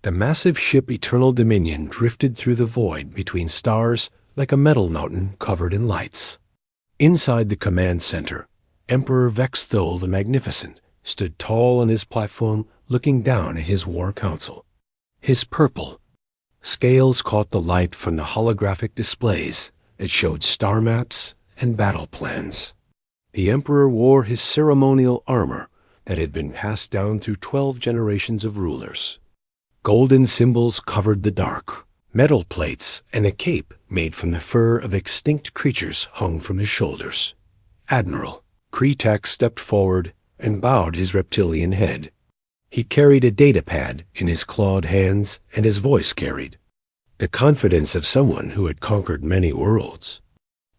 The massive ship Eternal Dominion drifted through the void between stars like a metal mountain covered in lights. Inside the command center, Emperor Vexthul the Magnificent stood tall on his platform looking down at his war council. His purple scales caught the light from the holographic displays that showed star maps and battle plans. The Emperor wore his ceremonial armor that had been passed down through 12 generations of rulers. Golden symbols covered the dark. Metal plates and a cape made from the fur of extinct creatures hung from his shoulders. Admiral Kretak stepped forward and bowed his reptilian head. He carried a datapad in his clawed hands, and his voice carried the confidence of someone who had conquered many worlds.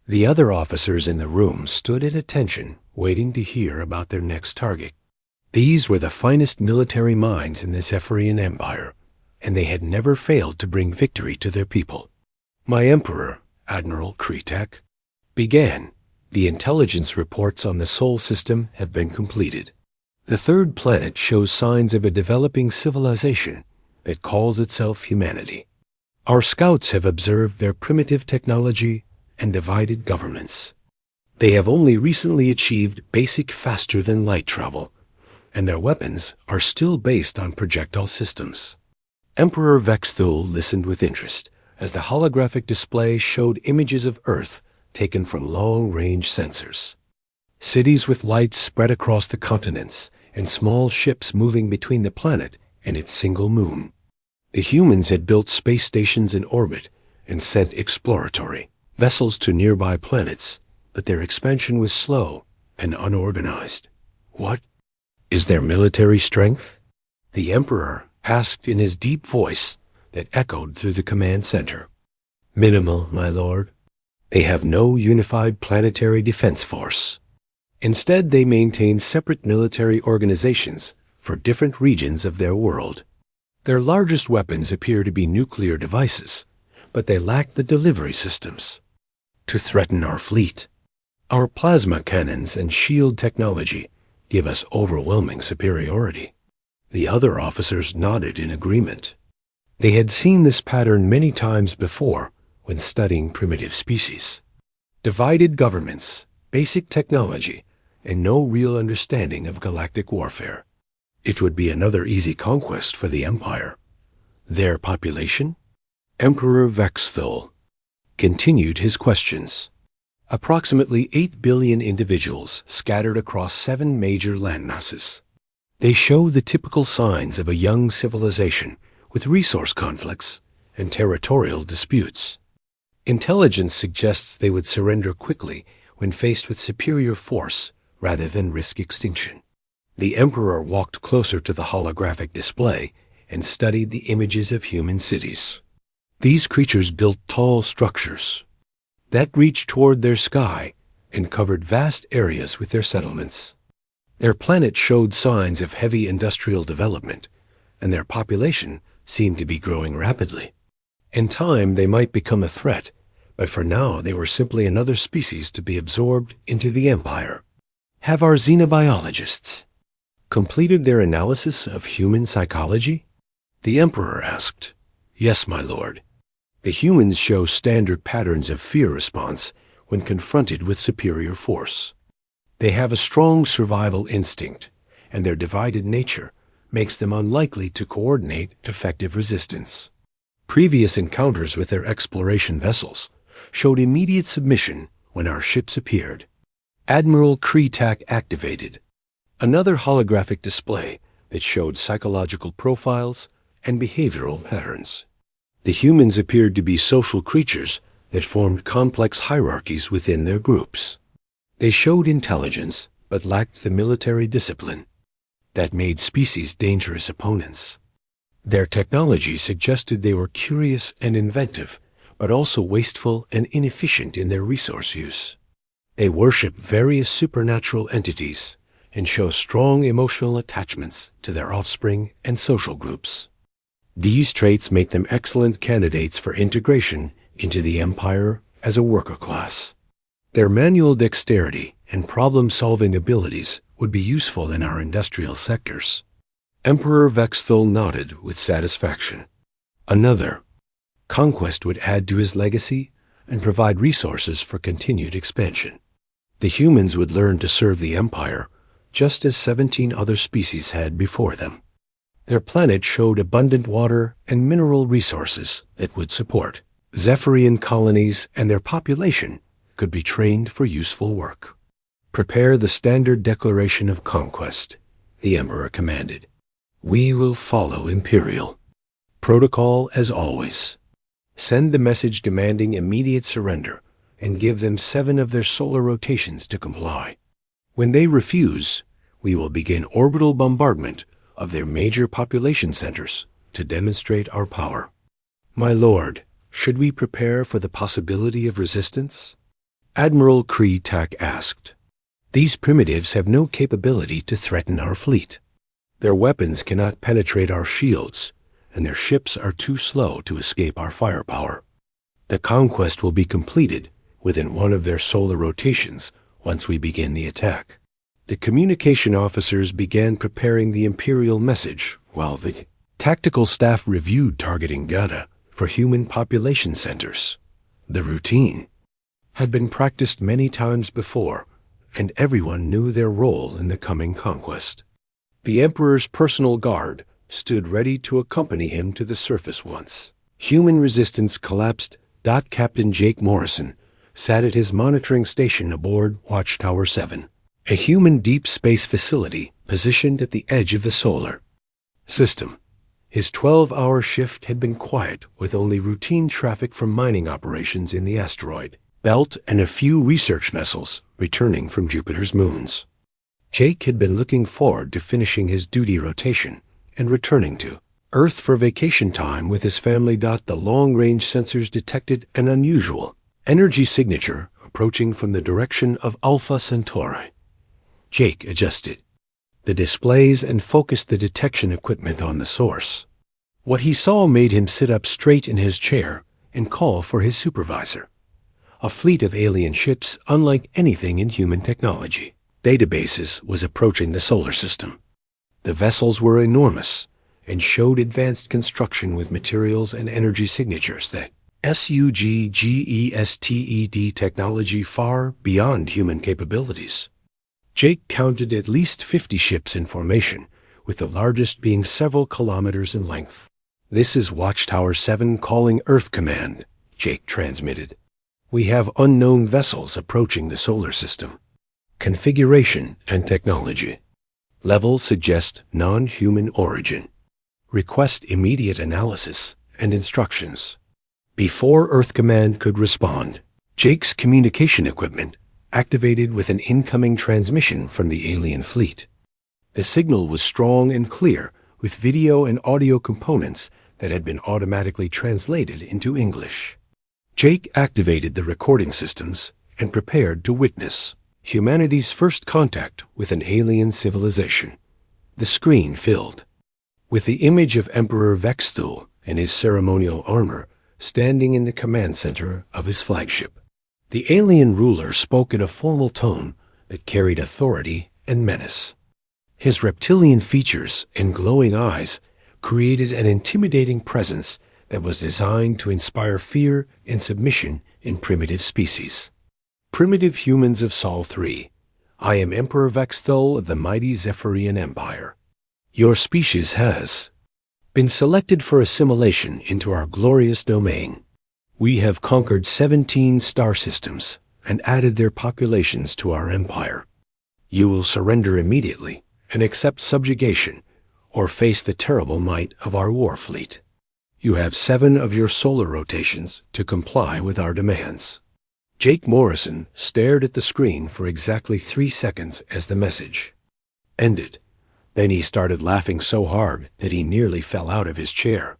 The other officers in the room stood at attention, waiting to hear about their next target. These were the finest military minds in the Zephyrian Empire, and they had never failed to bring victory to their people. My Emperor, Admiral Kretak, began. The intelligence reports on the Sol system have been completed. The third planet shows signs of a developing civilization that calls itself humanity. Our scouts have observed their primitive technology and divided governments. They have only recently achieved basic faster-than-light travel, and their weapons are still based on projectile systems. Emperor Vexthul listened with interest as the holographic display showed images of Earth taken from long-range sensors. Cities with lights spread across the continents and small ships moving between the planet and its single moon. The humans had built space stations in orbit and sent exploratory vessels to nearby planets, but their expansion was slow and unorganized. What is their military strength? The Emperor asked in his deep voice that echoed through the command center. Minimal, my lord. They have no unified planetary defense force. Instead, they maintain separate military organizations for different regions of their world. Their largest weapons appear to be nuclear devices, but they lack the delivery systems to threaten our fleet. Our plasma cannons and shield technology give us overwhelming superiority. The other officers nodded in agreement. They had seen this pattern many times before when studying primitive species. Divided governments, basic technology, and no real understanding of galactic warfare. It would be another easy conquest for the Empire. Their population? Emperor Vexthul continued his questions. Approximately 8 billion individuals scattered across 7 major landmasses. They show the typical signs of a young civilization with resource conflicts and territorial disputes. Intelligence suggests they would surrender quickly when faced with superior force rather than risk extinction. The Emperor walked closer to the holographic display and studied the images of human cities. These creatures built tall structures that reached toward their sky and covered vast areas with their settlements. Their planet showed signs of heavy industrial development, and their population seemed to be growing rapidly. In time, they might become a threat, but for now they were simply another species to be absorbed into the Empire. Have our xenobiologists completed their analysis of human psychology? The Emperor asked. Yes, my lord. The humans show standard patterns of fear response when confronted with superior force. They have a strong survival instinct, and their divided nature makes them unlikely to coordinate effective resistance. Previous encounters with their exploration vessels showed immediate submission when our ships appeared. Admiral Kretak activated another holographic display that showed psychological profiles and behavioral patterns. The humans appeared to be social creatures that formed complex hierarchies within their groups. They showed intelligence, but lacked the military discipline that made species dangerous opponents. Their technology suggested they were curious and inventive, but also wasteful and inefficient in their resource use. They worship various supernatural entities and show strong emotional attachments to their offspring and social groups. These traits make them excellent candidates for integration into the Empire as a worker class. Their manual dexterity and problem-solving abilities would be useful in our industrial sectors. Emperor Vexthul nodded with satisfaction. Another conquest would add to his legacy and provide resources for continued expansion. The humans would learn to serve the Empire, just as 17 other species had before them. Their planet showed abundant water and mineral resources that would support Zephyrian colonies, and their population could be trained for useful work. Prepare the standard declaration of conquest, the Emperor commanded. We will follow Imperial protocol as always. Send the message demanding immediate surrender and give them 7 of their solar rotations to comply. When they refuse, we will begin orbital bombardment of their major population centers to demonstrate our power. My lord, should we prepare for the possibility of resistance? Admiral Kree Tak asked. These primitives have no capability to threaten our fleet. Their weapons cannot penetrate our shields, and their ships are too slow to escape our firepower. The conquest will be completed within one of their solar rotations once we begin the attack. The communication officers began preparing the Imperial message while the tactical staff reviewed targeting data for human population centers. The routine had been practiced many times before, and everyone knew their role in the coming conquest. The Emperor's personal guard stood ready to accompany him to the surface once human resistance collapsed. Captain Jake Morrison sat at his monitoring station aboard Watchtower 7, a human deep space facility positioned at the edge of the solar system. His 12-hour shift had been quiet, with only routine traffic from mining operations in the asteroid belt and a few research vessels returning from Jupiter's moons. Jake had been looking forward to finishing his duty rotation and returning to Earth for vacation time with his family. The long-range sensors detected an unusual energy signature approaching from the direction of Alpha Centauri. Jake adjusted the displays and focused the detection equipment on the source. What he saw made him sit up straight in his chair and call for his supervisor. A fleet of alien ships unlike anything in human technology. Databases was approaching the solar system. The vessels were enormous and showed advanced construction with materials and energy signatures that SUGGESTED technology far beyond human capabilities. Jake counted at least 50 ships in formation, with the largest being several kilometers in length. This is Watchtower 7 calling Earth Command, Jake transmitted. We have unknown vessels approaching the solar system. Configuration and technology. Levels suggest non-human origin. Request immediate analysis and instructions. Before Earth Command could respond, Jake's communication equipment activated with an incoming transmission from the alien fleet. The signal was strong and clear, with video and audio components that had been automatically translated into English. Jake activated the recording systems and prepared to witness humanity's first contact with an alien civilization. The screen filled with the image of Emperor Vexthul in his ceremonial armor standing in the command center of his flagship. The alien ruler spoke in a formal tone that carried authority and menace. His reptilian features and glowing eyes created an intimidating presence that was designed to inspire fear and submission in primitive species. Primitive humans of Sol 3, I am Emperor Vexthul of the mighty Zephyrian Empire. Your species has been selected for assimilation into our glorious domain. We have conquered 17 star systems and added their populations to our empire. You will surrender immediately and accept subjugation or face the terrible might of our war fleet. You have 7 of your solar rotations to comply with our demands. Jake Morrison stared at the screen for exactly 3 seconds as the message ended. Then he started laughing so hard that he nearly fell out of his chair.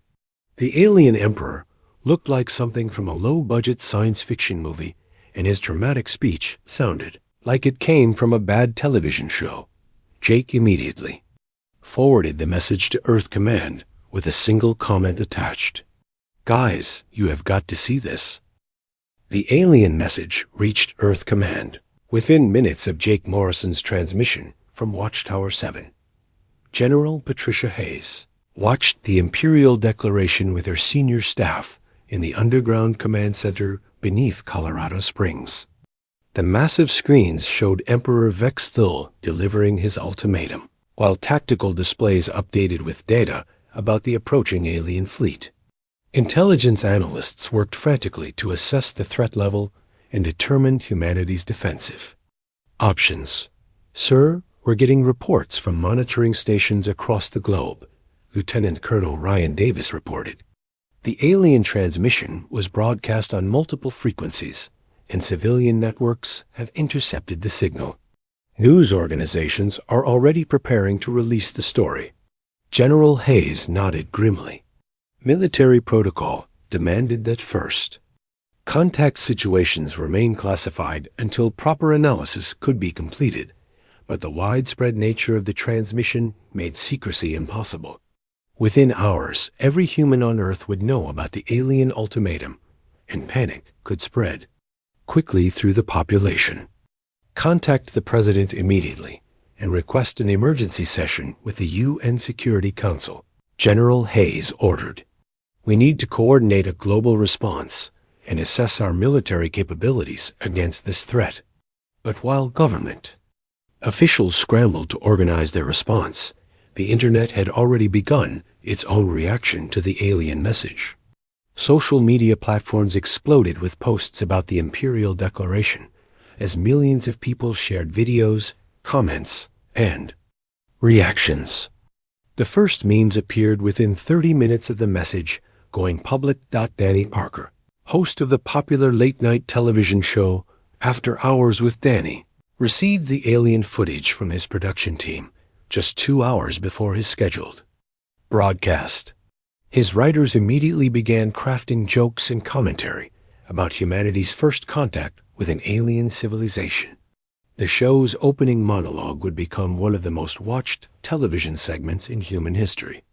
The alien emperor looked like something from a low-budget science fiction movie, and his dramatic speech sounded like it came from a bad television show. Jake immediately forwarded the message to Earth Command with a single comment attached. Guys, you have got to see this. The alien message reached Earth Command within minutes of Jake Morrison's transmission from Watchtower 7. General Patricia Hayes watched the Imperial Declaration with her senior staff in the underground command center beneath Colorado Springs. The massive screens showed Emperor Vex Thul delivering his ultimatum, while tactical displays updated with data about the approaching alien fleet. Intelligence analysts worked frantically to assess the threat level and determine humanity's defensive options. Sir, we're getting reports from monitoring stations across the globe, Lieutenant Colonel Ryan Davis reported. The alien transmission was broadcast on multiple frequencies, and civilian networks have intercepted the signal. News organizations are already preparing to release the story. General Hayes nodded grimly. Military protocol demanded that first, contact situations remain classified until proper analysis could be completed, but the widespread nature of the transmission made secrecy impossible. Within hours, every human on Earth would know about the alien ultimatum, and panic could spread quickly through the population. Contact the President immediately and request an emergency session with the UN Security Council, General Hayes ordered. We need to coordinate a global response and assess our military capabilities against this threat. But while government officials scrambled to organize their response, the Internet had already begun its own reaction to the alien message. Social media platforms exploded with posts about the Imperial Declaration, as millions of people shared videos, comments, and reactions. The first memes appeared within 30 minutes of the message going public. Danny Parker, host of the popular late-night television show After Hours with Danny, received the alien footage from his production team just 2 hours before his scheduled broadcast. His writers immediately began crafting jokes and commentary about humanity's first contact with an alien civilization. The show's opening monologue would become one of the most watched television segments in human history.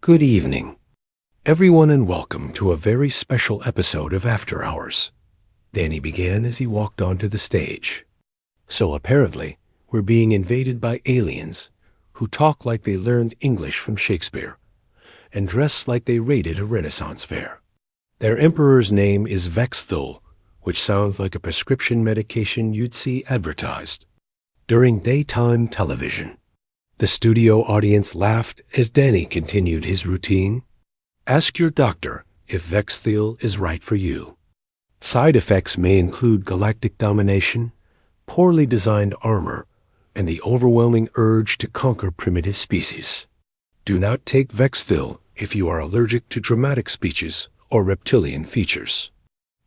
Good evening, everyone, and welcome to a very special episode of After Hours, Danny began as he walked onto the stage. So apparently, we're being invaded by aliens who talk like they learned English from Shakespeare and dress like they raided a Renaissance fair. Their emperor's name is Vex Thul, which sounds like a prescription medication you'd see advertised during daytime television. The studio audience laughed as Danny continued his routine. Ask your doctor if Vex Thul is right for you. Side effects may include galactic domination, poorly designed armor, and the overwhelming urge to conquer primitive species. Do not take Vex Thul if you are allergic to dramatic speeches or reptilian features.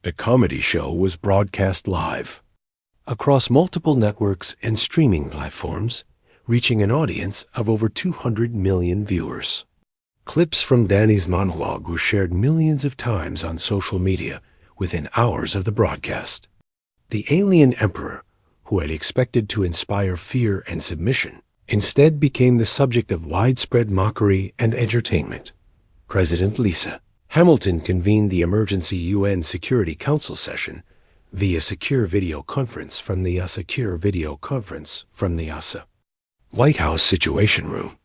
The comedy show was broadcast live across multiple networks and streaming platforms, reaching an audience of over 200 million viewers. Clips from Danny's monologue were shared millions of times on social media within hours of the broadcast. The alien emperor, who had expected to inspire fear and submission, instead became the subject of widespread mockery and entertainment. President Lisa Hamilton convened the emergency UN Security Council session via secure video conference from the White House Situation Room.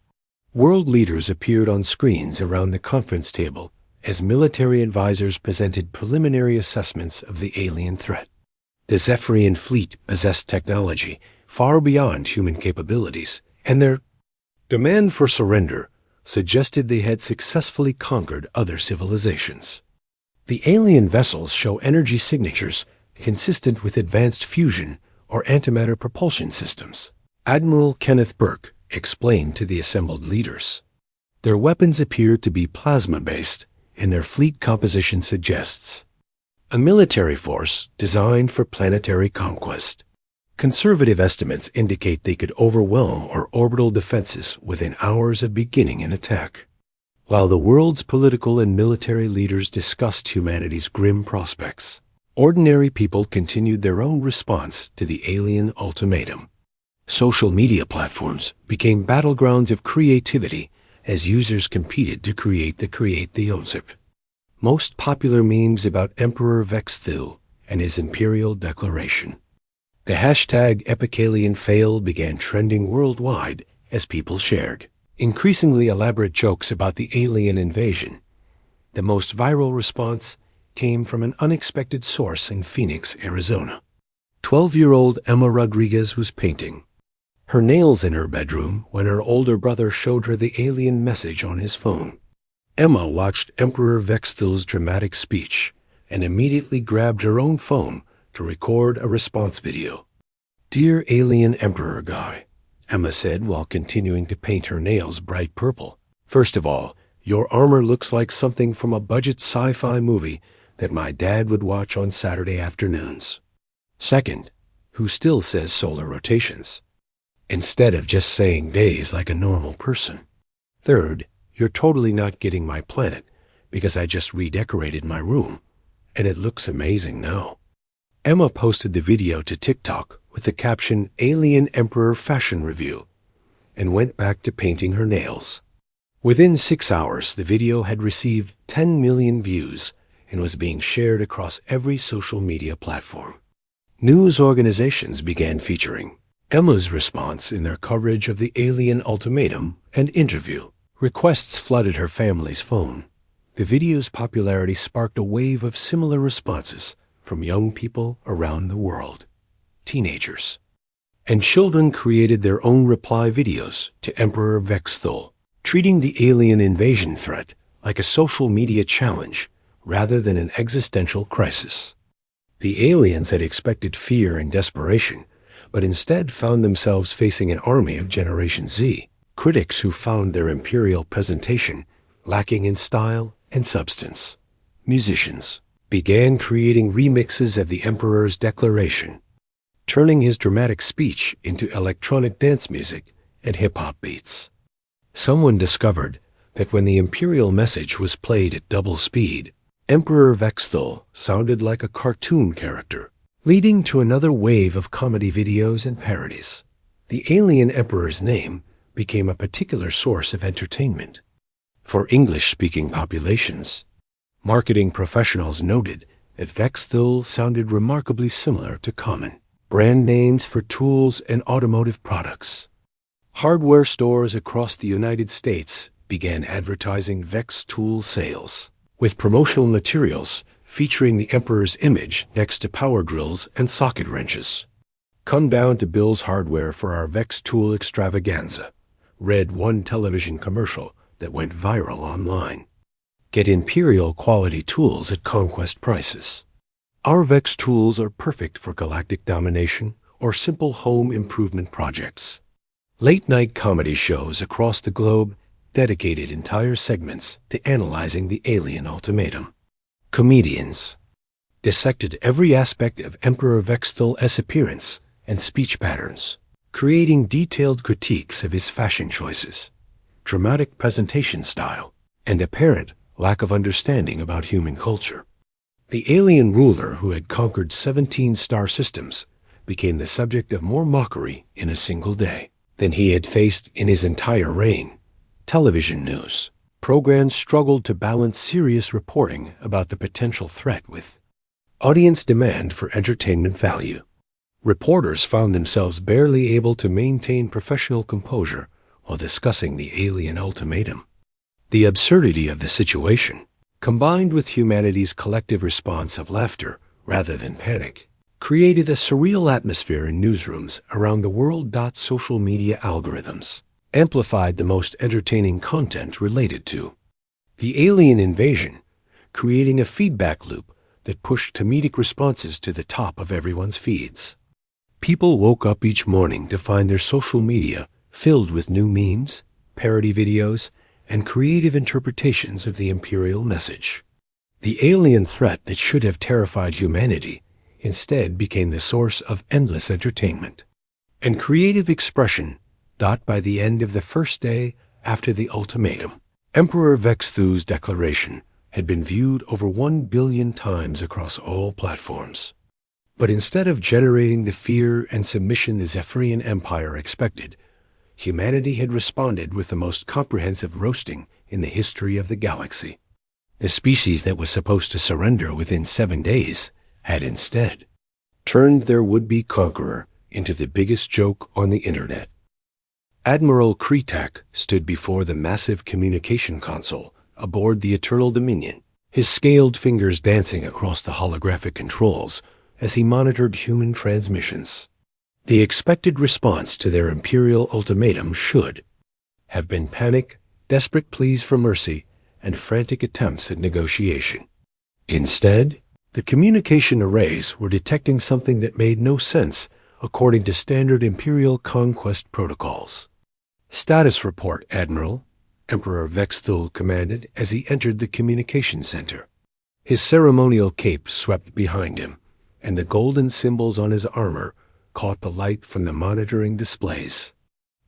World leaders appeared on screens around the conference table as military advisors presented preliminary assessments of the alien threat. The Zephyrian fleet possessed technology far beyond human capabilities, and their demand for surrender suggested they had successfully conquered other civilizations. The alien vessels show energy signatures consistent with advanced fusion or antimatter propulsion systems. Admiral Kenneth Burke explained to the assembled leaders. Their weapons appear to be plasma-based, and their fleet composition suggests a military force designed for planetary conquest. Conservative estimates indicate they could overwhelm our orbital defenses within hours of beginning an attack. While the world's political and military leaders discussed humanity's grim prospects, ordinary people continued their own response to the alien ultimatum. Social media platforms became battlegrounds of creativity as users competed to create the OZIP. Most popular memes about Emperor Vex Thul and his Imperial Declaration. The hashtag #EpicAlienFail began trending worldwide as people shared increasingly elaborate jokes about the alien invasion. The most viral response came from an unexpected source in Phoenix, Arizona. 12-year-old Emma Rodriguez was painting her nails in her bedroom when her older brother showed her the alien message on his phone. Emma watched Emperor Vexthul's dramatic speech and immediately grabbed her own phone to record a response video. "Dear Alien Emperor Guy," Emma said while continuing to paint her nails bright purple. "First of all, your armor looks like something from a budget sci-fi movie that my dad would watch on Saturday afternoons. Second, who still says solar rotations, instead of just saying days like a normal person. Third, you're totally not getting my planet because I just redecorated my room, and it looks amazing now." Emma posted the video to TikTok with the caption "Alien Emperor Fashion Review" and went back to painting her nails. Within 6 hours, the video had received 10 million views and was being shared across every social media platform. News organizations began featuring Emma's response in their coverage of the alien ultimatum and interview. Requests flooded her family's phone. The video's popularity sparked a wave of similar responses from young people around the world, teenagers, and children created their own reply videos to Emperor Vexthul, treating the alien invasion threat like a social media challenge rather than an existential crisis. The aliens had expected fear and desperation, but instead found themselves facing an army of Generation Z, critics who found their imperial presentation lacking in style and substance. Musicians began creating remixes of the Emperor's declaration, turning his dramatic speech into electronic dance music and hip-hop beats. Someone discovered that when the imperial message was played at double speed, Emperor Vexthul sounded like a cartoon character, leading to another wave of comedy videos and parodies. The alien emperor's name became a particular source of entertainment for English-speaking populations. Marketing professionals noted that Vexthul sounded remarkably similar to common brand names for tools and automotive products. Hardware stores across the United States began advertising Vex tool sales, with promotional materials featuring the Emperor's image next to power drills and socket wrenches. "Come down to Bill's Hardware for our Vex tool extravaganza," read one television commercial that went viral online. "Get imperial quality tools at conquest prices. Our Vex tools are perfect for galactic domination or simple home improvement projects." Late-night comedy shows across the globe dedicated entire segments to analyzing the alien ultimatum. Comedians dissected every aspect of Emperor Vexthul's appearance and speech patterns, creating detailed critiques of his fashion choices, dramatic presentation style, and apparent lack of understanding about human culture. The alien ruler who had conquered 17 star systems became the subject of more mockery in a single day than he had faced in his entire reign. Television news programs struggled to balance serious reporting about the potential threat with audience demand for entertainment value. Reporters found themselves barely able to maintain professional composure while discussing the alien ultimatum. The absurdity of the situation, combined with humanity's collective response of laughter rather than panic, created a surreal atmosphere in newsrooms around the world. Social media algorithms amplified the most entertaining content related to the alien invasion, creating a feedback loop that pushed comedic responses to the top of everyone's feeds. People woke up each morning to find their social media filled with new memes, parody videos, and creative interpretations of the imperial message. The alien threat that should have terrified humanity instead became the source of endless entertainment and creative expression. By the end of the first day after the ultimatum, Emperor Vexthul's declaration had been viewed over 1 billion times across all platforms. But instead of generating the fear and submission the Zephyrian Empire expected, humanity had responded with the most comprehensive roasting in the history of the galaxy. The species that was supposed to surrender within 7 days had instead turned their would-be conqueror into the biggest joke on the internet. Admiral Kretak stood before the massive communication console aboard the Eternal Dominion, his scaled fingers dancing across the holographic controls as he monitored human transmissions. The expected response to their Imperial ultimatum should have been panic, desperate pleas for mercy, and frantic attempts at negotiation. Instead, the communication arrays were detecting something that made no sense according to standard Imperial conquest protocols. "Status report, Admiral," Emperor Vexthul commanded as he entered the communication center. His ceremonial cape swept behind him, and the golden symbols on his armor caught the light from the monitoring displays.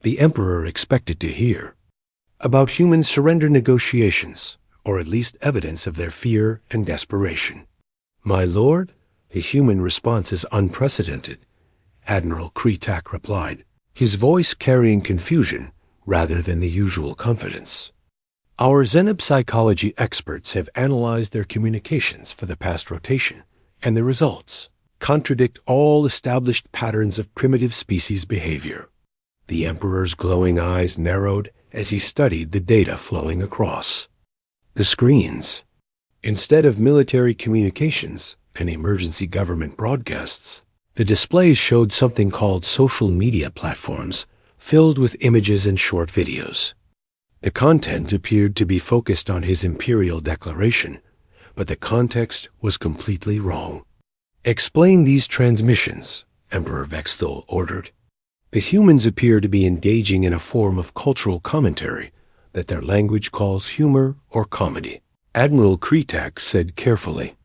The Emperor expected to hear about human surrender negotiations, or at least evidence of their fear and desperation. "My lord, the human response is unprecedented," Admiral Kretak replied, his voice carrying confusion rather than the usual confidence. "Our Zenib psychology experts have analyzed their communications for the past rotation, and the results contradict all established patterns of primitive species behavior." The Emperor's glowing eyes narrowed as he studied the data flowing across the screens. Instead of military communications and emergency government broadcasts, the displays showed something called social media platforms filled with images and short videos. The content appeared to be focused on his imperial declaration, but the context was completely wrong. "Explain these transmissions," Emperor Vexthul ordered. "The humans appear to be engaging in a form of cultural commentary that their language calls humor or comedy," Admiral Kretak said carefully.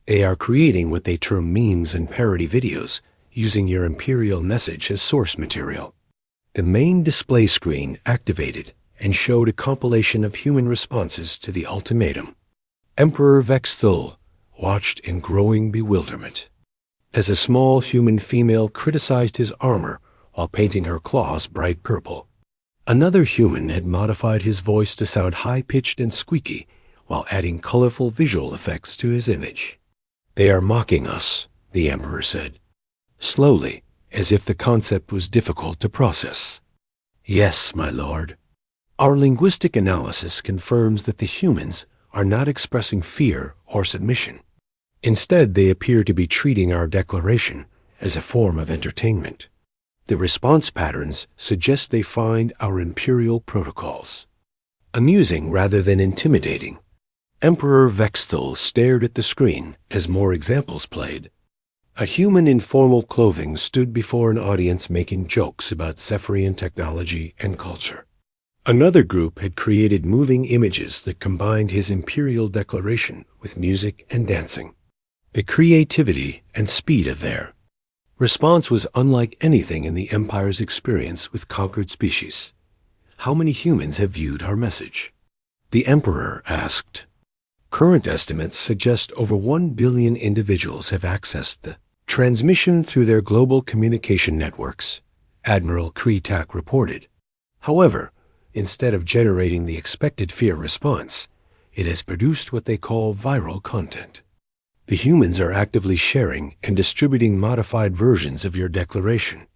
"They are creating what they term memes and parody videos, using your imperial message as source material." The main display screen activated and showed a compilation of human responses to the ultimatum. Emperor Vexthul watched in growing bewilderment as a small human female criticized his armor while painting her claws bright purple. Another human had modified his voice to sound high-pitched and squeaky while adding colorful visual effects to his image. "They are mocking us," the Emperor said, slowly, as if the concept was difficult to process. "Yes, my lord. Our linguistic analysis confirms that the humans are not expressing fear or submission. Instead, they appear to be treating our declaration as a form of entertainment. The response patterns suggest they find our imperial protocols amusing rather than intimidating." Emperor Vexthul stared at the screen as more examples played. A human in formal clothing stood before an audience making jokes about Zephyrian technology and culture. Another group had created moving images that combined his imperial declaration with music and dancing. The creativity and speed of their response was unlike anything in the Empire's experience with conquered species. "How many humans have viewed our message?" the Emperor asked. "Current estimates suggest over 1 billion individuals have accessed the transmission through their global communication networks," Admiral Kretak reported. "However, instead of generating the expected fear response, it has produced what they call viral content. The humans are actively sharing and distributing modified versions of your declaration."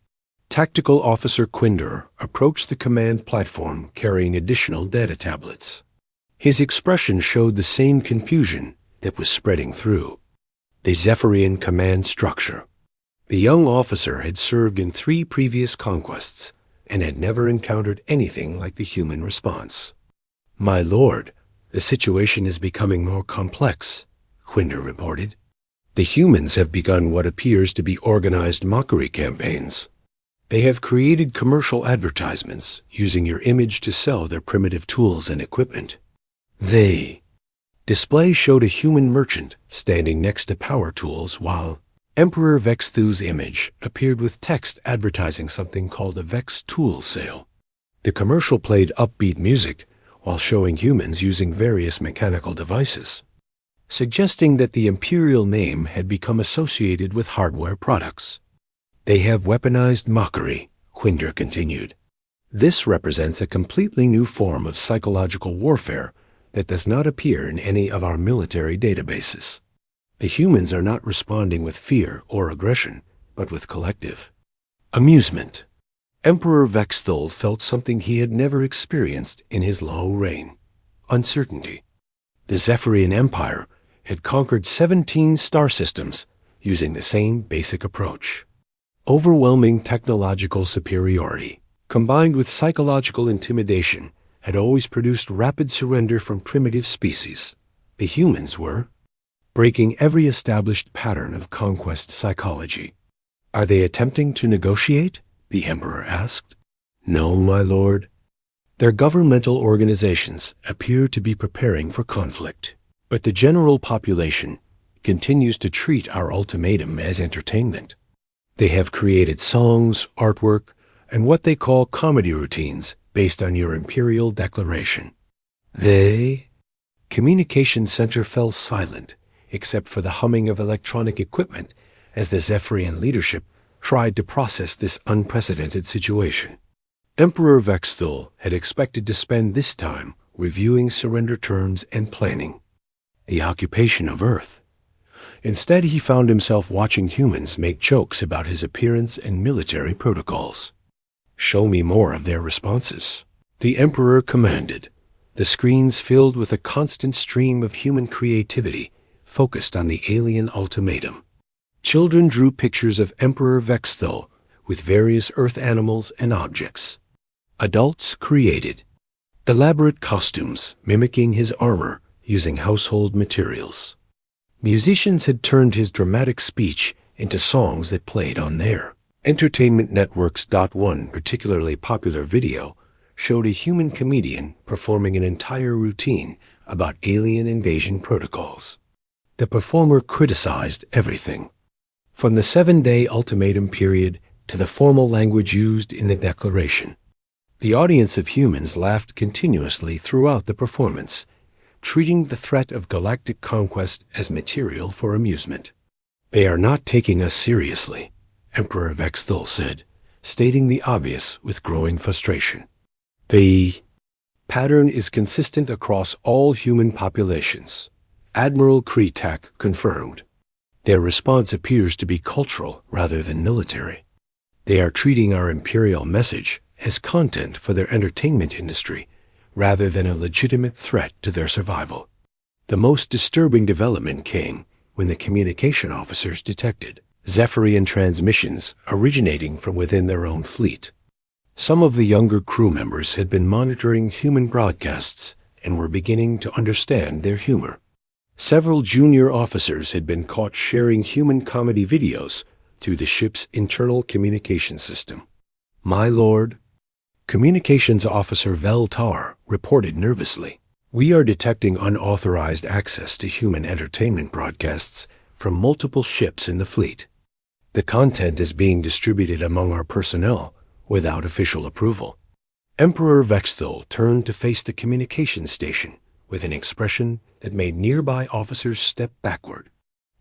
Tactical Officer Quinder approached the command platform carrying additional data tablets. His expression showed the same confusion that was spreading through the Zephyrian command structure. The young officer had served in 3 previous conquests and had never encountered anything like the human response. "My lord, the situation is becoming more complex," Quinder reported. "The humans have begun what appears to be organized mockery campaigns. They have created commercial advertisements using your image to sell their primitive tools and equipment. They display showed a human merchant standing next to power tools while Emperor Vexthul's image appeared with text advertising something called a Vex tool sale. The commercial played upbeat music while showing humans using various mechanical devices, suggesting that the imperial name had become associated with hardware products. "They have weaponized mockery," Quinder continued. "This represents a completely new form of psychological warfare that does not appear in any of our military databases. The humans are not responding with fear or aggression, but with collective amusement." Emperor Vexthul felt something he had never experienced in his long reign: uncertainty. The Zephyrian Empire had conquered 17 star systems using the same basic approach. Overwhelming technological superiority, combined with psychological intimidation, had always produced rapid surrender from primitive species. The humans were breaking every established pattern of conquest psychology. "Are they attempting to negotiate?" the Emperor asked. "No, my lord. Their governmental organizations appear to be preparing for conflict, but the general population continues to treat our ultimatum as entertainment. They have created songs, artwork, and what they call comedy routines based on your imperial declaration." They? Communication Center fell silent, except for the humming of electronic equipment as the Zephyrian leadership tried to process this unprecedented situation. Emperor Vexthul had expected to spend this time reviewing surrender terms and planning the occupation of Earth. Instead, he found himself watching humans make jokes about his appearance and military protocols. "Show me more of their responses," the Emperor commanded, the screens filled with a constant stream of human creativity focused on the alien ultimatum. Children drew pictures of Emperor Vexthul with various Earth animals and objects. Adults created elaborate costumes mimicking his armor using household materials. Musicians had turned his dramatic speech into songs that played on their Entertainment Network's One particularly popular video showed a human comedian performing an entire routine about alien invasion protocols. The performer criticized everything, from the 7-day ultimatum period to the formal language used in the declaration. The audience of humans laughed continuously throughout the performance, treating the threat of galactic conquest as material for amusement. "They are not taking us seriously," Emperor Vexthul said, stating the obvious with growing frustration. "The pattern is consistent across all human populations," Admiral Kretak confirmed. "Their response appears to be cultural rather than military. They are treating our imperial message as content for their entertainment industry rather than a legitimate threat to their survival." The most disturbing development came when the communication officers detected Zephyrian transmissions originating from within their own fleet. Some of the younger crew members had been monitoring human broadcasts and were beginning to understand their humor. Several junior officers had been caught sharing human comedy videos through the ship's internal communication system. "My lord," Communications Officer Vel Tar reported nervously, "we are detecting unauthorized access to human entertainment broadcasts from multiple ships in the fleet. The content is being distributed among our personnel without official approval." Emperor Vexthul turned to face the communication station with an expression that made nearby officers step backward.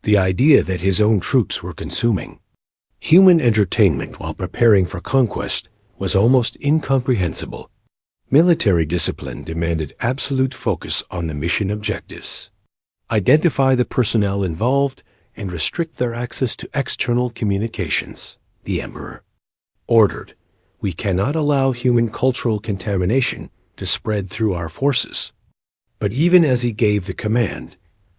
The idea that his own troops were consuming human entertainment while preparing for conquest was almost incomprehensible. Military discipline demanded absolute focus on the mission objectives. Identify the personnel involved and restrict their access to external communications, the Emperor ordered. "We cannot allow human cultural contamination to spread through our forces." But even as he gave the command,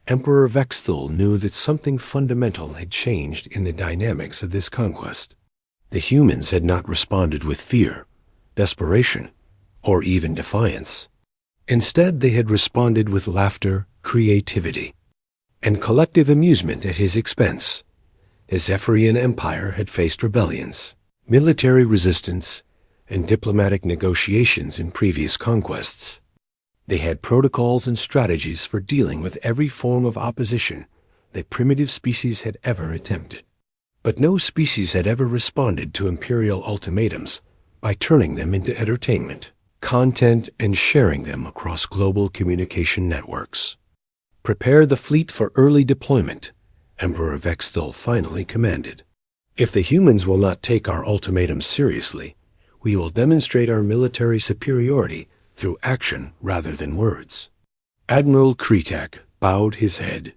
Emperor Vexthul knew that something fundamental had changed in the dynamics of this conquest. The humans had not responded with fear, desperation, or even defiance. Instead, they had responded with laughter, creativity, and collective amusement at his expense. The Zephyrian Empire had faced rebellions, military resistance, and diplomatic negotiations in previous conquests. They had protocols and strategies for dealing with every form of opposition that primitive species had ever attempted. But no species had ever responded to imperial ultimatums by turning them into entertainment, content, and sharing them across global communication networks. "Prepare the fleet for early deployment," Emperor Vexthul finally commanded. "If the humans will not take our ultimatum seriously, we will demonstrate our military superiority through action rather than words." Admiral Kretak bowed his head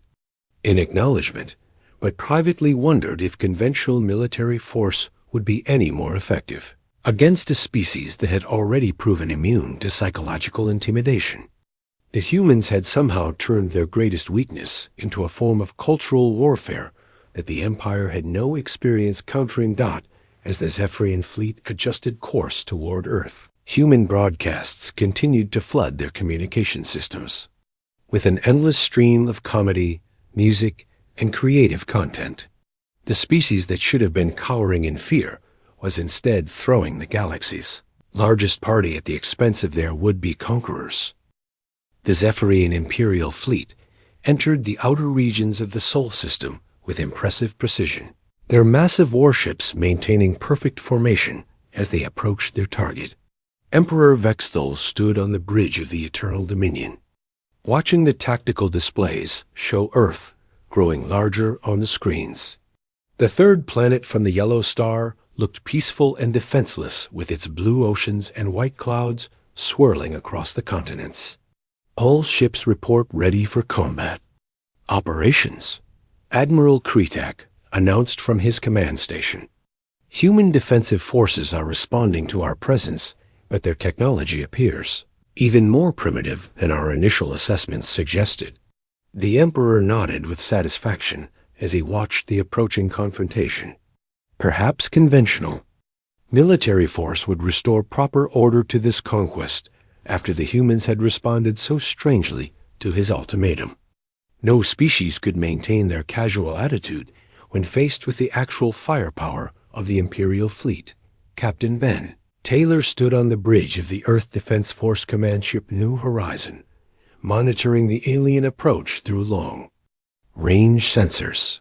in acknowledgement, but privately wondered if conventional military force would be any more effective. against a species that had already proven immune to psychological intimidation. The humans had somehow turned their greatest weakness into a form of cultural warfare that the Empire had no experience countering. As the Zephyrian fleet adjusted course toward Earth, human broadcasts continued to flood their communication systems with an endless stream of comedy, music, and creative content. The species that should have been cowering in fear was instead throwing the galaxy's largest party at the expense of their would-be conquerors. The Zephyrian Imperial fleet entered the outer regions of the Sol system with impressive precision, their massive warships maintaining perfect formation as they approached their target. Emperor Vexthul stood on the bridge of the Eternal Dominion, watching the tactical displays show Earth growing larger on the screens. The third planet from the yellow star looked peaceful and defenseless, with its blue oceans and white clouds swirling across the continents. All ships report ready for combat. Operations, Admiral Kretak announced from his command station. Human defensive forces are responding to our presence, but their technology appears even more primitive than our initial assessments suggested. The Emperor nodded with satisfaction as he watched the approaching confrontation. Perhaps conventional. Military force would restore proper order to this conquest after the humans had responded so strangely to his ultimatum. No species could maintain their casual attitude when faced with the actual firepower of the Imperial fleet. Captain Ben Taylor stood on the bridge of the Earth Defense Force command ship New Horizon, monitoring the alien approach through long-range sensors.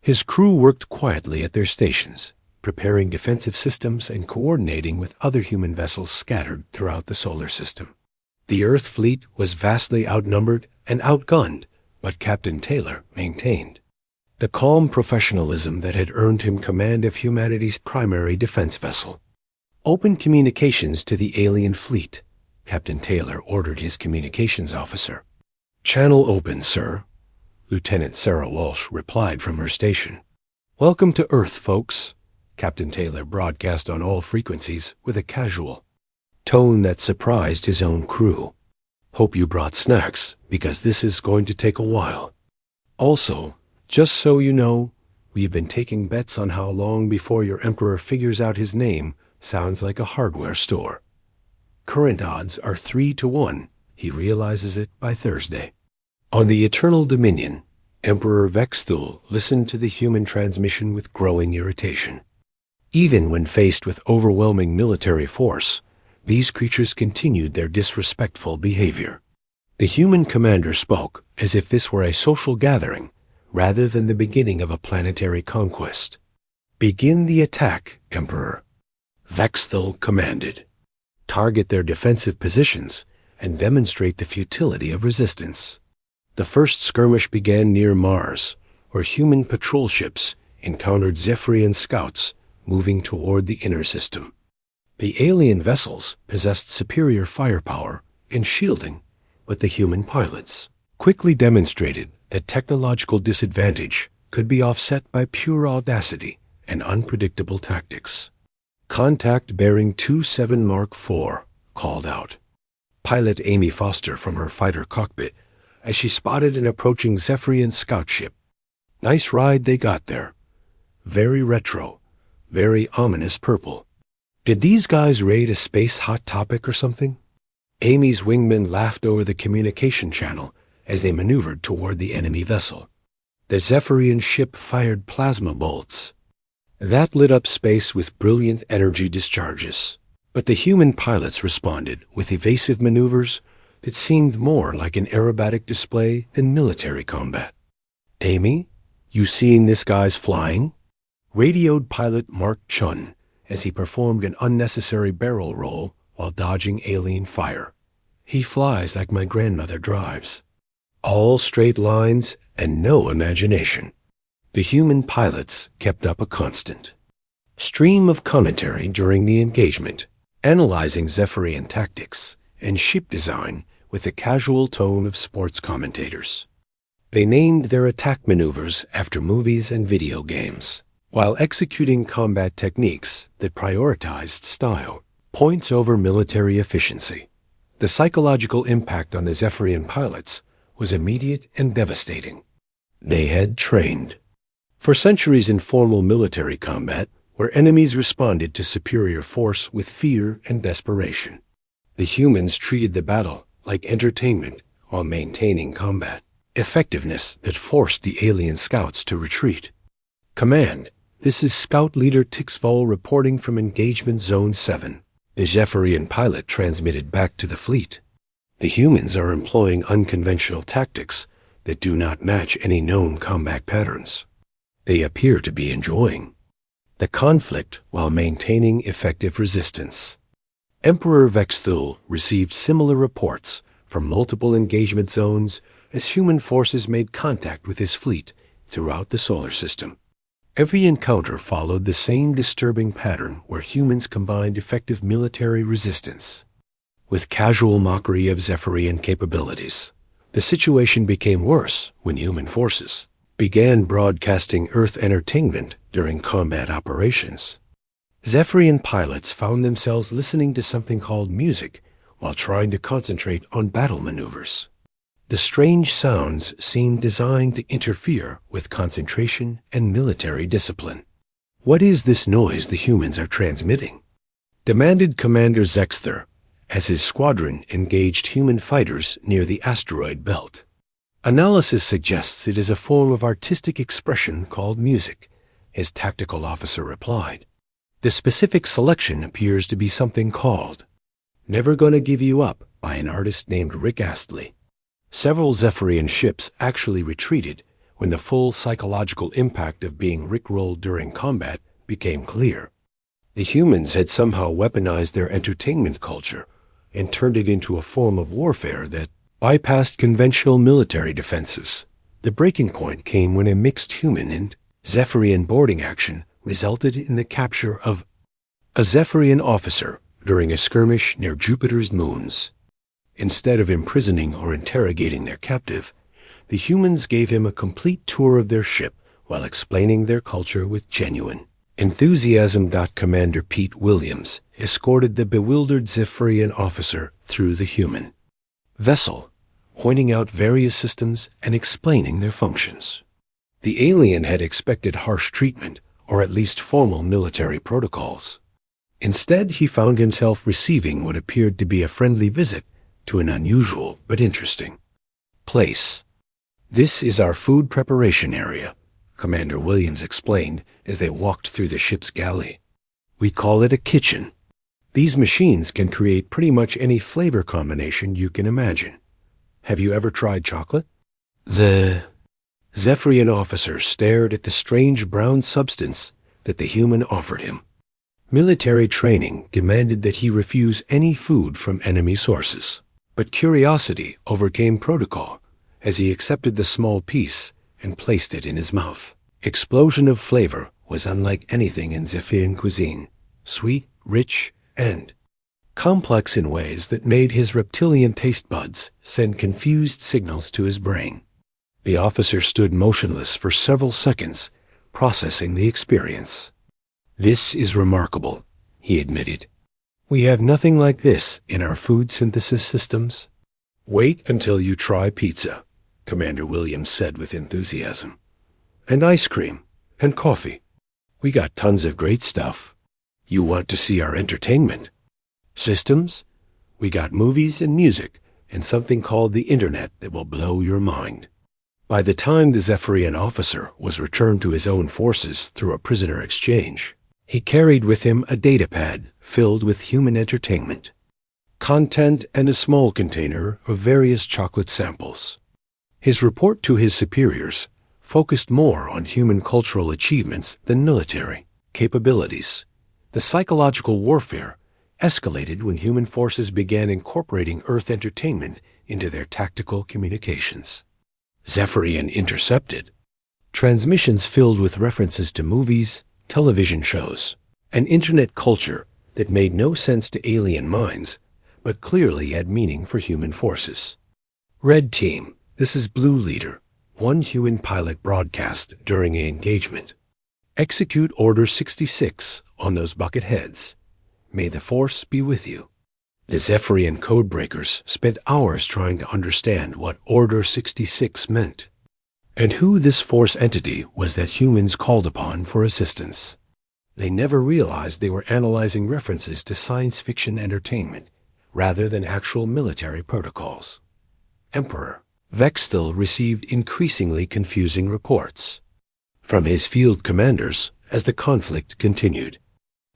His crew worked quietly at their stations, preparing defensive systems and coordinating with other human vessels scattered throughout the solar system. The Earth fleet was vastly outnumbered and outgunned, but Captain Taylor maintained the calm professionalism that had earned him command of humanity's primary defense vessel. Open communications to the alien fleet, Captain Taylor ordered his communications officer. Channel open, sir, Lieutenant Sarah Walsh replied from her station. Welcome to Earth, folks, Captain Taylor broadcast on all frequencies with a casual tone that surprised his own crew. Hope you brought snacks, because this is going to take a while. Also, just so you know, we've been taking bets on how long before your Emperor figures out his name sounds like a hardware store. Current odds are 3-1. He realizes it by Thursday. On the Eternal Dominion, Emperor Vexthul listened to the human transmission with growing irritation. Even when faced with overwhelming military force, these creatures continued their disrespectful behavior. The human commander spoke as if this were a social gathering rather than the beginning of a planetary conquest. Begin the attack, Emperor, Vexthul commanded. Target their defensive positions and demonstrate the futility of resistance. The first skirmish began near Mars, where human patrol ships encountered Zephyrian scouts moving toward the inner system. The alien vessels possessed superior firepower and shielding, but the human pilots quickly demonstrated that technological disadvantage could be offset by pure audacity and unpredictable tactics. Contact bearing 27 Mark IV called out. Pilot Amy Foster from her fighter cockpit as she spotted an approaching Zephyrian scout ship. Nice ride they got there. Very retro, very ominous purple. Did these guys raid a space hot topic or something? Amy's wingman laughed over the communication channel as they maneuvered toward the enemy vessel. The Zephyrian ship fired plasma bolts that lit up space with brilliant energy discharges. But the human pilots responded with evasive maneuvers that seemed more like an aerobatic display than military combat. Amy, you seeing this guy's flying? Radioed pilot Mark Chun as he performed an unnecessary barrel roll while dodging alien fire. He flies like my grandmother drives. All straight lines and no imagination. The human pilots kept up a constant stream of commentary during the engagement, analyzing Zephyrian tactics and ship design with the casual tone of sports commentators. They named their attack maneuvers after movies and video games. while executing combat techniques that prioritized style, points over military efficiency. The psychological impact on the Zephyrian pilots was immediate and devastating. They had trained for centuries in formal military combat, where enemies responded to superior force with fear and desperation. The humans treated the battle like entertainment while maintaining combat effectiveness that forced the alien scouts to retreat. Command, this is Scout Leader Tixvol reporting from Engagement Zone 7. The Zephyrian pilot transmitted back to the fleet. The humans are employing unconventional tactics that do not match any known combat patterns. They appear to be enjoying the conflict while maintaining effective resistance. Emperor Vexthul received similar reports from multiple engagement zones as human forces made contact with his fleet throughout the solar system. Every encounter followed the same disturbing pattern where humans combined effective military resistance with casual mockery of Zephyrian capabilities. The situation became worse when human forces began broadcasting Earth entertainment during combat operations. Zephyrian pilots found themselves listening to something called music while trying to concentrate on battle maneuvers. The strange sounds seemed designed to interfere with concentration and military discipline. What is this noise the humans are transmitting? Demanded Commander Zexther as his squadron engaged human fighters near the asteroid belt. Analysis suggests it is a form of artistic expression called music, his tactical officer replied. The specific selection appears to be something called Never Gonna Give You Up by an artist named Rick Astley. Several Zephyrian ships actually retreated when the full psychological impact of being rickrolled during combat became clear. The humans had somehow weaponized their entertainment culture and turned it into a form of warfare that bypassed conventional military defenses. The breaking point came when a mixed human and Zephyrian boarding action resulted in the capture of a Zephyrian officer during a skirmish near Jupiter's moons. Instead of imprisoning or interrogating their captive, the humans gave him a complete tour of their ship while explaining their culture with genuine enthusiasm. Commander Pete Williams escorted the bewildered Zephyrian officer through the human vessel, pointing out various systems and explaining their functions. The alien had expected harsh treatment, or at least formal military protocols. Instead, he found himself receiving what appeared to be a friendly visit to an unusual but interesting place. This is our food preparation area, Commander Williams explained as they walked through the ship's galley. We call it a kitchen. These machines can create pretty much any flavor combination you can imagine. Have you ever tried chocolate? The Zephyrian officer stared at the strange brown substance that the human offered him. Military training demanded that he refuse any food from enemy sources, but curiosity overcame protocol as he accepted the small piece and placed it in his mouth. Explosion of flavor was unlike anything in Zephyrian cuisine, sweet, rich, and complex in ways that made his reptilian taste buds send confused signals to his brain. The officer stood motionless for several seconds, processing the experience. This is remarkable, he admitted. We have nothing like this in our food synthesis systems. Wait until you try pizza, Commander Williams said with enthusiasm. And ice cream, and coffee. We got tons of great stuff. You want to see our entertainment systems? We got movies and music, and something called the Internet that will blow your mind. By the time the Zephyrian officer was returned to his own forces through a prisoner exchange, he carried with him a datapad filled with human entertainment, content, and a small container of various chocolate samples. His report to his superiors focused more on human cultural achievements than military capabilities. The psychological warfare escalated when human forces began incorporating Earth entertainment into their tactical communications. Zephyrian intercepted transmissions filled with references to movies, television shows, an internet culture that made no sense to alien minds, but clearly had meaning for human forces. Red Team, this is Blue Leader, one human pilot broadcast during an engagement. Execute Order 66 on those bucket heads. May the Force be with you. The Zephyrian codebreakers spent hours trying to understand what Order 66 meant, and who this Force entity was that humans called upon for assistance. They never realized they were analyzing references to science fiction entertainment rather than actual military protocols. Emperor Vexthal received increasingly confusing reports from his field commanders as the conflict continued.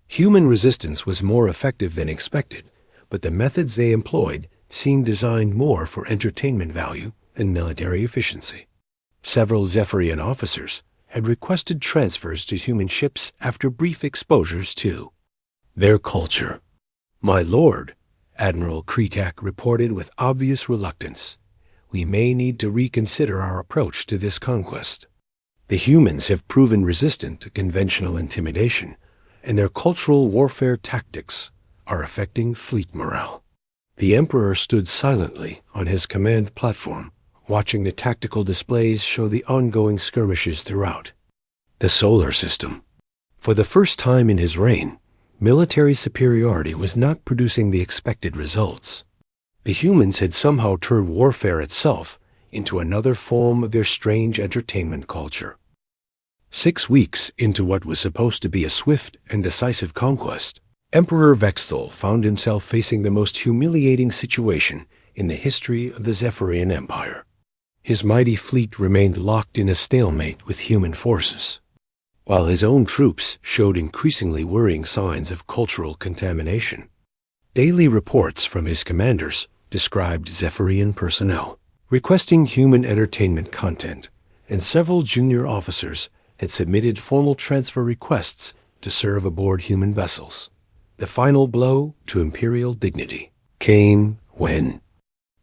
Human resistance was more effective than expected, but the methods they employed seemed designed more for entertainment value than military efficiency. Several Zephyrian officers had requested transfers to human ships after brief exposures to their culture. "My lord," Admiral Kretak reported with obvious reluctance, "we may need to reconsider our approach to this conquest. The humans have proven resistant to conventional intimidation, and their cultural warfare tactics are affecting fleet morale." The Emperor stood silently on his command platform, watching the tactical displays show the ongoing skirmishes throughout the solar system. For the first time in his reign, military superiority was not producing the expected results. The humans had somehow turned warfare itself into another form of their strange entertainment culture. 6 weeks into what was supposed to be a swift and decisive conquest, Emperor Vexthal found himself facing the most humiliating situation in the history of the Zephyrian Empire. His mighty fleet remained locked in a stalemate with human forces, while his own troops showed increasingly worrying signs of cultural contamination. Daily reports from his commanders described Zephyrian personnel requesting human entertainment content, and several junior officers had submitted formal transfer requests to serve aboard human vessels. The final blow to imperial dignity came when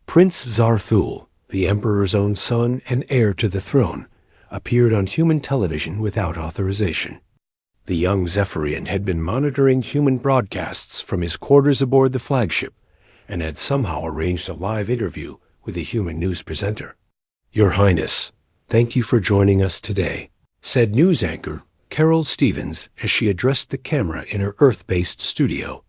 Prince Zarthul, the Emperor's own son and heir to the throne, appeared on human television without authorization. The young Zephyrian had been monitoring human broadcasts from his quarters aboard the flagship and had somehow arranged a live interview with a human news presenter. "Your Highness, thank you for joining us today," said news anchor Carol Stevens as she addressed the camera in her Earth-based studio.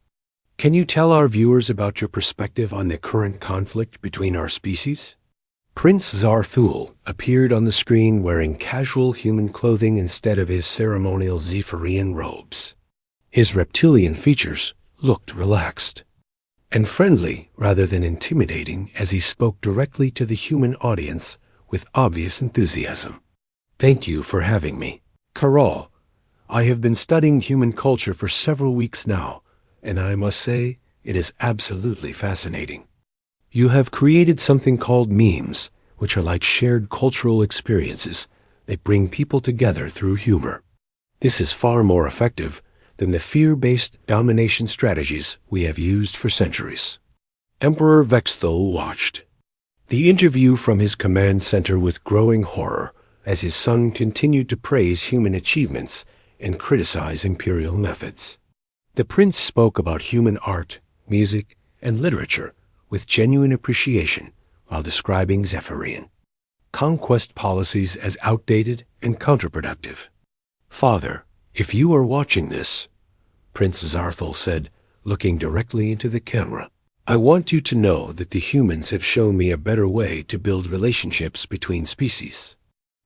"Can you tell our viewers about your perspective on the current conflict between our species?" Prince Zarthul appeared on the screen wearing casual human clothing instead of his ceremonial Zephyrian robes. His reptilian features looked relaxed and friendly rather than intimidating as he spoke directly to the human audience with obvious enthusiasm. "Thank you for having me, Carol. I have been studying human culture for several weeks now, and I must say it is absolutely fascinating. You have created something called memes, which are like shared cultural experiences that bring people together through humor. This is far more effective than the fear-based domination strategies we have used for centuries." Emperor Vexthal watched the interview from his command center with growing horror as his son continued to praise human achievements and criticize imperial methods. The prince spoke about human art, music, and literature with genuine appreciation while describing Zephyrian conquest policies as outdated and counterproductive. "Father, if you are watching this," Prince Zarthul said, looking directly into the camera, "I want you to know that the humans have shown me a better way to build relationships between species.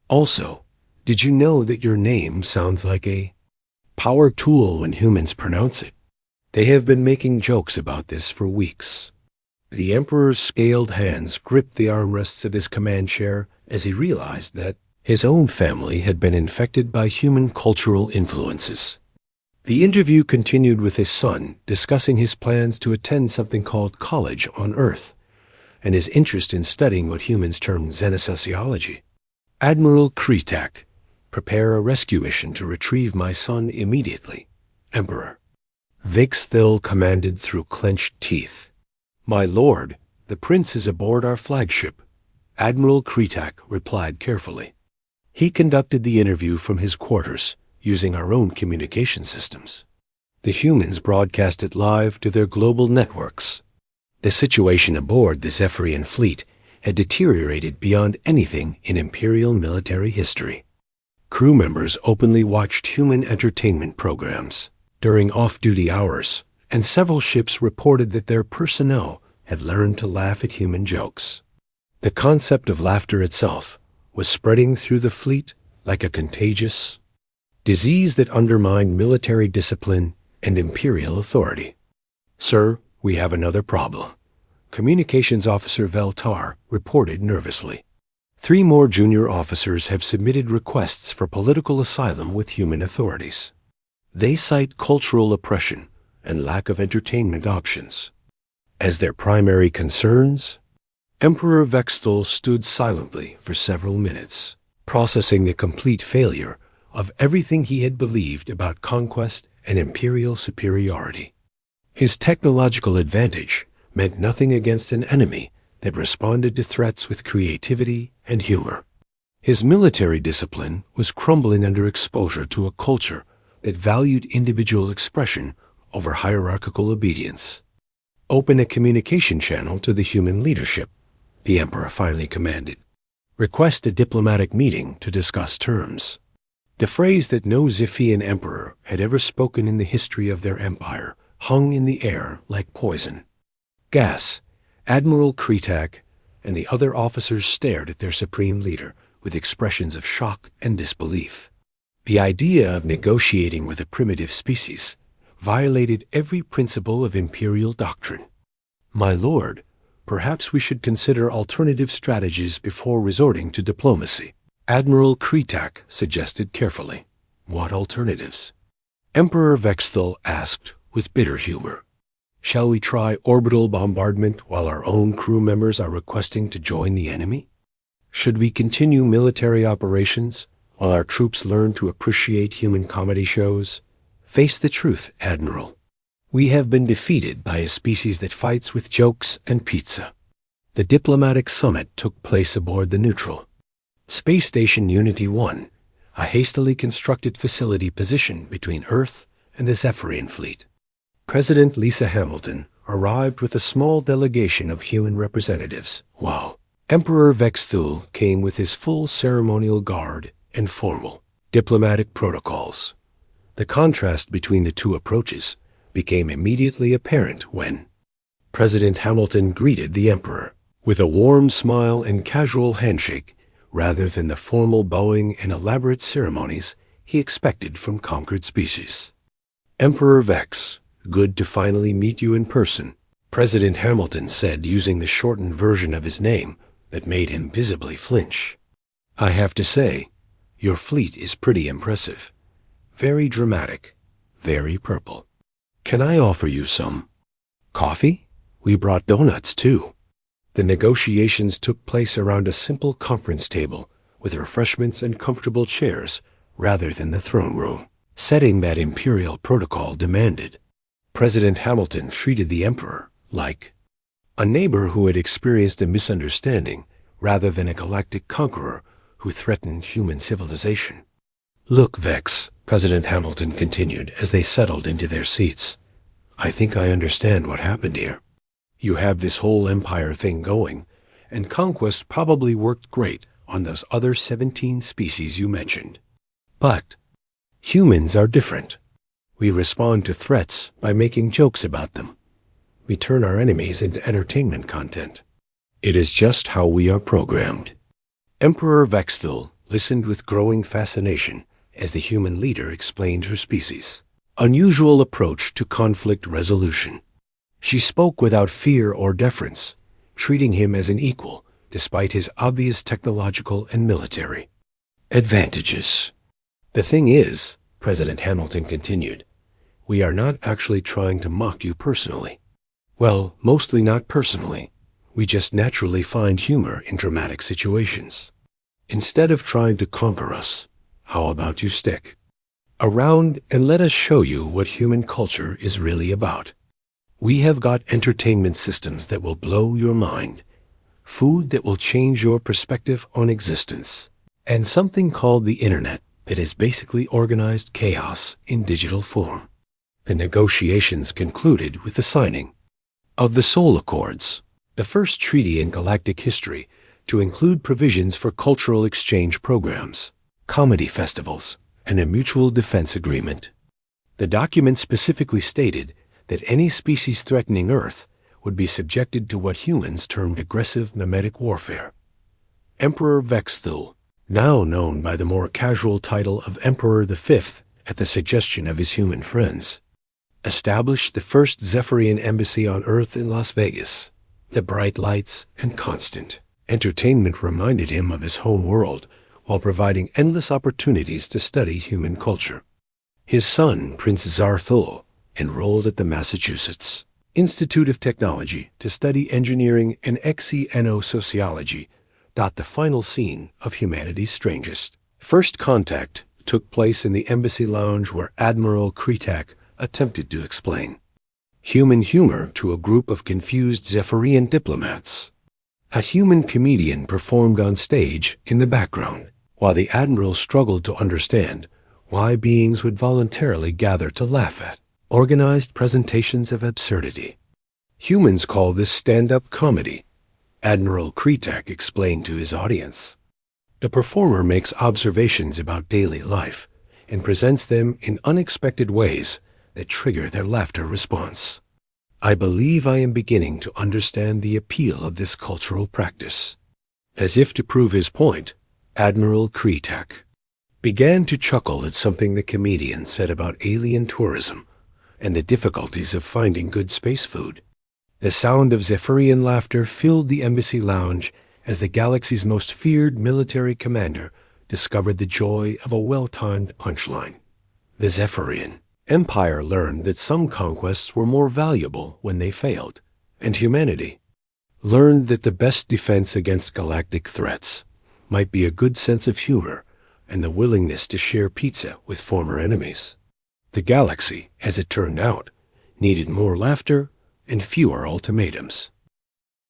Also, did you know that your name sounds like a power tool when humans pronounce it? They have been making jokes about this for weeks." The Emperor's scaled hands gripped the armrests of his command chair as he realized that his own family had been infected by human cultural influences. The interview continued with his son discussing his plans to attend something called college on Earth and his interest in studying what humans term xenosociology. "Admiral Kretak, prepare a rescue mission to retrieve my son immediately, Emperor," Vexthal commanded through clenched teeth. "My lord, the prince is aboard our flagship," Admiral Kretak replied carefully. He conducted the interview from his quarters using our own communication systems. The humans broadcast it live to their global networks. The situation aboard the Zephyrian fleet had deteriorated beyond anything in Imperial military history. Crew members openly watched human entertainment programs during off-duty hours, and several ships reported that their personnel had learned to laugh at human jokes. The concept of laughter itself was spreading through the fleet like a contagious disease that undermined military discipline and imperial authority. "Sir, we have another problem," Communications Officer Veltar reported nervously. "3 more junior officers have submitted requests for political asylum with human authorities. They cite cultural oppression and lack of entertainment options as their primary concerns." Emperor Vexthul stood silently for several minutes, processing the complete failure of everything he had believed about conquest and imperial superiority. His technological advantage meant nothing against an enemy that responded to threats with creativity and humor. His military discipline was crumbling under exposure to a culture that valued individual expression over hierarchical obedience. "Open a communication channel to the human leadership," the Emperor finally commanded. "Request a diplomatic meeting to discuss terms." The phrase that no Ziphian emperor had ever spoken in the history of their empire hung in the air like poison. Gas, Admiral Kretak, and the other officers stared at their supreme leader with expressions of shock and disbelief. The idea of negotiating with a primitive species violated every principle of imperial doctrine. "My lord, perhaps we should consider alternative strategies before resorting to diplomacy," Admiral Kretak suggested carefully. "What alternatives?" Emperor Vexthul asked with bitter humor. "Shall we try orbital bombardment while our own crew members are requesting to join the enemy? Should we continue military operations while our troops learn to appreciate human comedy shows? Face the truth, Admiral. We have been defeated by a species that fights with jokes and pizza." The diplomatic summit took place aboard the neutral Space Station Unity 1, a hastily constructed facility positioned between Earth and the Zephyrian fleet. President Lisa Hamilton arrived with a small delegation of human representatives, while Emperor Vexthul came with his full ceremonial guard and formal diplomatic protocols. The contrast between the two approaches became immediately apparent when President Hamilton greeted the Emperor with a warm smile and casual handshake rather than the formal bowing and elaborate ceremonies he expected from conquered species. "Emperor Vex, good to finally meet you in person," President Hamilton said using the shortened version of his name that made him visibly flinch. "I have to say, your fleet is pretty impressive. Very dramatic, very purple. Can I offer you some coffee? We brought donuts, too." The negotiations took place around a simple conference table with refreshments and comfortable chairs rather than the throne room setting that imperial protocol demanded. President Hamilton treated the Emperor like a neighbor who had experienced a misunderstanding rather than a galactic conqueror who threatened human civilization. "Look, Vex," President Hamilton continued as they settled into their seats, "I think I understand what happened here. You have this whole empire thing going, and conquest probably worked great on those other 17 species you mentioned. But humans are different. We respond to threats by making jokes about them. We turn our enemies into entertainment content. It is just how we are programmed." Emperor Vexthul listened with growing fascination as the human leader explained her species' unusual approach to conflict resolution. She spoke without fear or deference, treating him as an equal despite his obvious technological and military advantages. "The thing is," President Hamilton continued, "we are not actually trying to mock you personally. Well, mostly not personally. We just naturally find humor in dramatic situations. Instead of trying to conquer us, how about you stick around and let us show you what human culture is really about? We have got entertainment systems that will blow your mind, food that will change your perspective on existence, and something called the Internet that is basically organized chaos in digital form." The negotiations concluded with the signing of the Soul Accords, the first treaty in galactic history to include provisions for cultural exchange programs. comedy festivals, and a mutual defense agreement. The document specifically stated that any species threatening Earth would be subjected to what humans termed aggressive mimetic warfare. Emperor Vexthul, now known by the more casual title of Emperor V at the suggestion of his human friends, established the first Zephyrian embassy on Earth in Las Vegas. The bright lights and constant entertainment reminded him of his home world while providing endless opportunities to study human culture. His son, Prince Zarthul, enrolled at the Massachusetts Institute of Technology to study engineering and sociology. The final scene of humanity's strangest first contact took place in the embassy lounge where Admiral Kretak attempted to explain human humor to a group of confused Zephyrian diplomats. A human comedian performed on stage in the background, while the Admiral struggled to understand why beings would voluntarily gather to laugh at organized presentations of absurdity. Humans call this stand-up comedy, Admiral Kretak explained to his audience. The performer makes observations about daily life and presents them in unexpected ways that trigger their laughter response. I believe I am beginning to understand the appeal of this cultural practice. As if to prove his point, Admiral Kretak began to chuckle at something the comedian said about alien tourism and the difficulties of finding good space food. The sound of Zephyrian laughter filled the embassy lounge as the galaxy's most feared military commander discovered the joy of a well-timed punchline. The Zephyrian Empire learned that some conquests were more valuable when they failed, and humanity learned that the best defense against galactic threats might be a good sense of humor and the willingness to share pizza with former enemies. The galaxy, as it turned out, needed more laughter and fewer ultimatums.